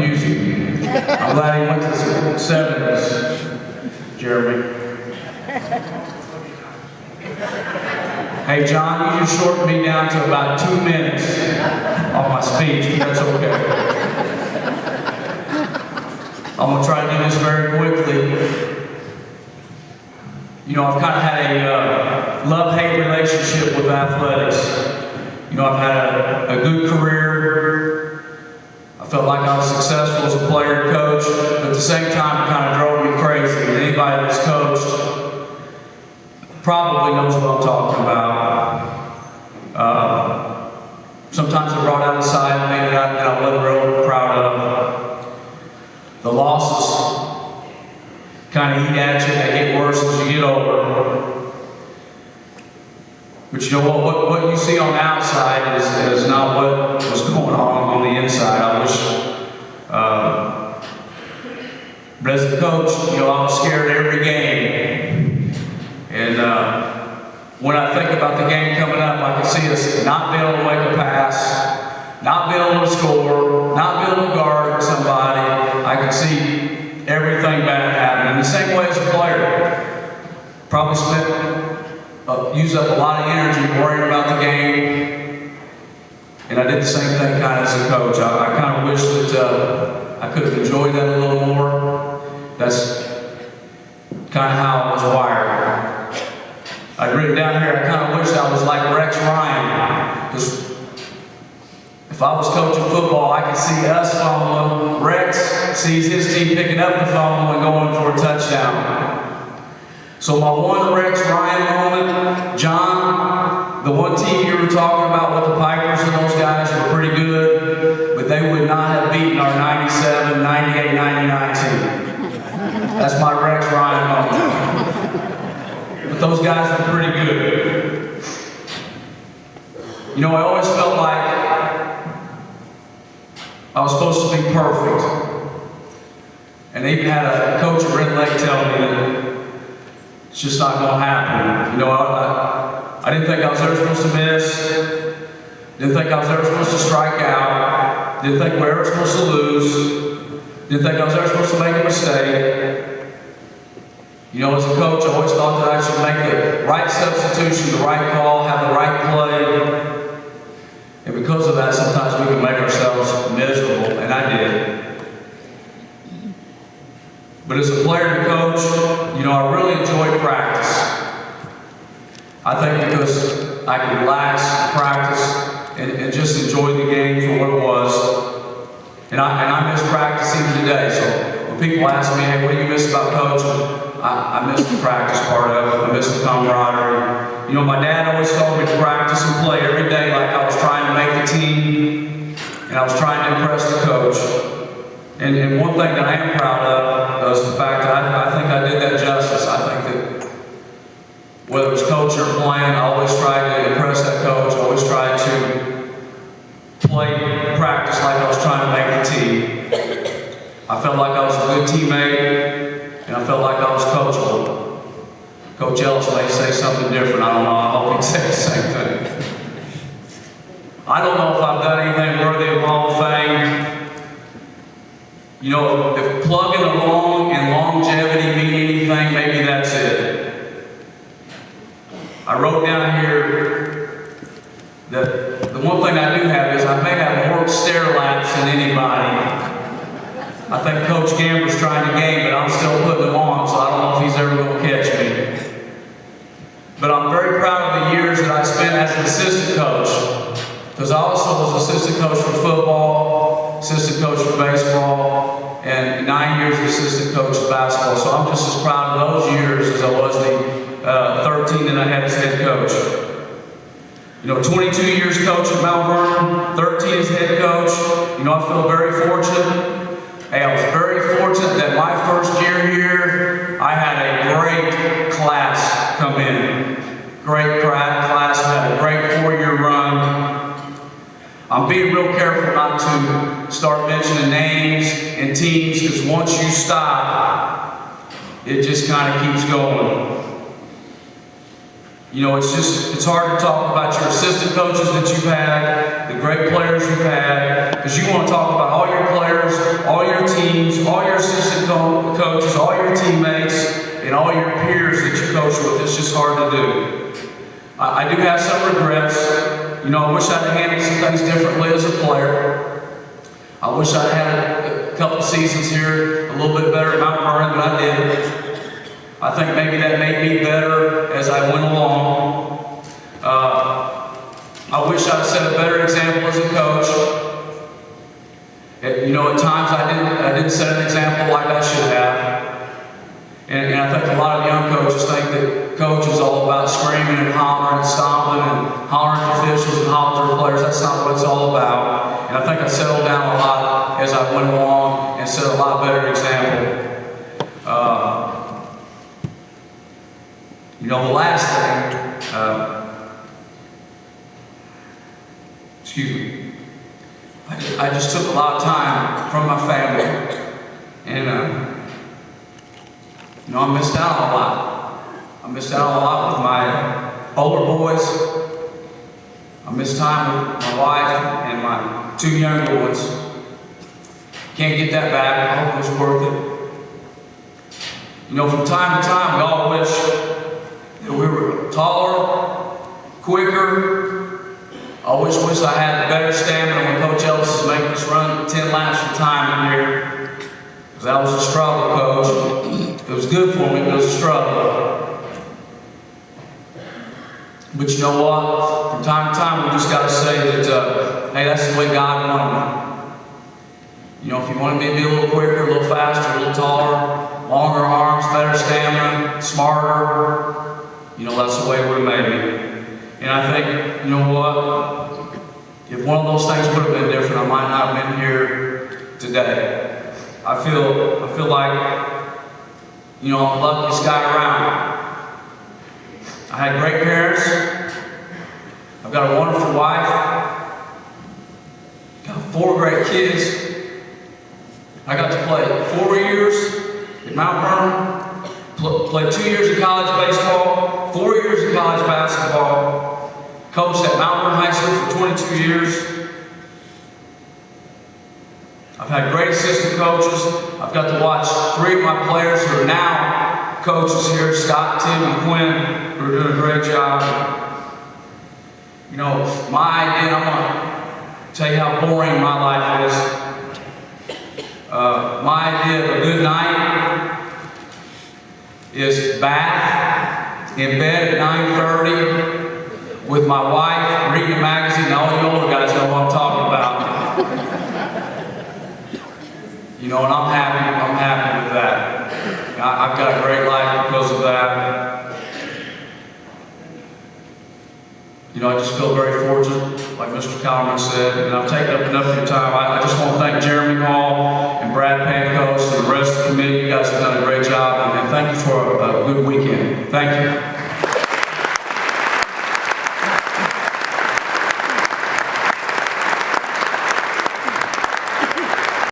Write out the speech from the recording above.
music. I'm glad he went to the 70s, Jeremy. Hey John, you just shortened me down to about 2 minutes on my speech, but that's okay. I'm going to try to do this very quickly. You know, I've kind of had a love-hate relationship with athletics. You know, I've had a good career. I felt like I was successful as a player and coach, but at the same time, it kind of drove me crazy. And anybody that's coached probably knows what I'm talking about. Sometimes it brought out a side of me that I wasn't real proud of. The losses kind of eat at you, they get worse as you get older. But you know what you see on the outside is not what was going on the inside. I wish, but as a coach, you know, I was scared every game. And when I think about the game coming up, I can see us not being able to make a pass, not being able to score, not being able to guard somebody. I can see everything bad happening. The same way as a player. Probably use up a lot of energy worrying about the game. And I did the same thing kind of as a coach. I kind of wish that I could have enjoyed that a little more. That's kind of how I was wired. I've written down here, I kind of wish I was like Rex Ryan. Because if I was coaching football, I could see us fumbling. Rex sees his team picking up the fumble and going for a touchdown. So my one Rex Ryan moment, John, the one team you were talking about with the Pipers and those guys were pretty good, but they would not have beaten our 97, 98, 99 team. That's my Rex Ryan moment. But those guys were pretty good. You know, I always felt like I was supposed to be perfect. And they even had a coach at Red Lake tell me that it's just not going to happen. You know, I didn't think I was ever supposed to miss. Didn't think I was ever supposed to strike out. Didn't think we were ever supposed to lose. Didn't think I was ever supposed to make a mistake. You know, as a coach, I always thought that I should make the right substitution, the right call, have the right play. And because of that, sometimes we can make ourselves miserable, and I did. But as a player and coach, you know, I really enjoy practice. I think because I can relax, practice, and just enjoy the game for what it was. And I miss practice even today. So when people ask me, hey, what do you miss about coaching? I miss the practice part of it. I miss the camaraderie. You know, my dad always told me to practice and play every day like I was trying to make the team and I was trying to impress the coach. And one thing that I am proud of is the fact that I think I did that justice. I think that whether it was coach or playing, I always tried to impress that coach. I always tried to play practice like I was trying to make the team. I felt like I was a good teammate. And I felt like I was coachable. Coach Ellis may say something different. I don't know. I hope he'd say the same thing. I don't know if I've done anything worthy of Hall of Fame. You know, if plugging along and longevity mean anything, maybe that's it. I wrote down here that the one thing I do have is I may have more stair laps than anybody. I think Coach Gamber's trying to game, but I'm still putting them on, so I don't know if he's ever going to catch me. But I'm very proud of the years that I spent as an assistant coach, because I also was assistant coach for football, assistant coach for baseball, and 9 years assistant coach of basketball. So I'm just as proud of those years as I was the 13 that I had as head coach. You know, 22 years coaching Mount Vernon, 13 as head coach. You know, I feel very fortunate. Hey, I was very fortunate that my first year here, I had a great class come in. Great class, we had a great 4-year run. I'm being real careful not to start mentioning names and teams, because once you stop, it just kind of keeps going. You know, it's hard to talk about your assistant coaches that you've had, the great players you've had, because you want to talk about all your players, all your teams, all your assistant coaches, all your teammates, and all your peers that you coach with. It's just hard to do. I do have some regrets. You know, I wish I'd handled some things differently as a player. I wish I'd had a couple seasons here a little bit better at Mount Vernon than I did. I think maybe that made me better as I went along. I wish I'd set a better example as a coach. You know, at times I didn't set an example like I should have. And I think a lot of young coaches think that coach is all about screaming and hollering and stomping and hollering at officials and hollering at players. That's not what it's all about. And I think I settled down a lot as I went along and set a lot better example. You know, the last thing, excuse me, I just took a lot of time from my family, and you know, I missed out on a lot. I missed out on a lot with my older boys. I missed time with my wife and my 2 younger ones. Can't get that back. I hope it was worth it. You know, from time to time, we all wish that we were taller, quicker. I always wish I had better stamina when Coach Ellis is making us run 10 laps of time in here. Because that was a struggle, Coach. It was good for me, but it was a struggle. But you know what? From time to time, we just got to say that, hey, that's the way God wanted me. You know, if you wanted me to be a little quicker, a little faster, a little taller, longer arms, better stamina, smarter, you know, that's the way it would have made me. And I think, you know what? If one of those things would have been different, I might not have been here today. I feel like, you know, I'm the luckiest guy around. I had great parents. I've got a wonderful wife. Got 4 great kids. I got to play 4 years at Mount Vernon, played 2 years of college baseball, 4 years of college basketball, coached at Mount Vernon High School for 22 years. I've had great assistant coaches. I've got to watch 3 of my players who are now coaches here, Scott, Tim, and Quinn, who are doing a great job. You know, my idea, I'm going to tell you how boring my life is. My idea of a good night is bath, in bed at 9:30 with my wife, reading a magazine. All the older guys know what I'm talking about. You know, and I'm happy with that. I've got a great life because of that. You know, I just feel very fortunate, like Mr. Callerman said, and I've taken up enough of your time. I just want to thank Jeremy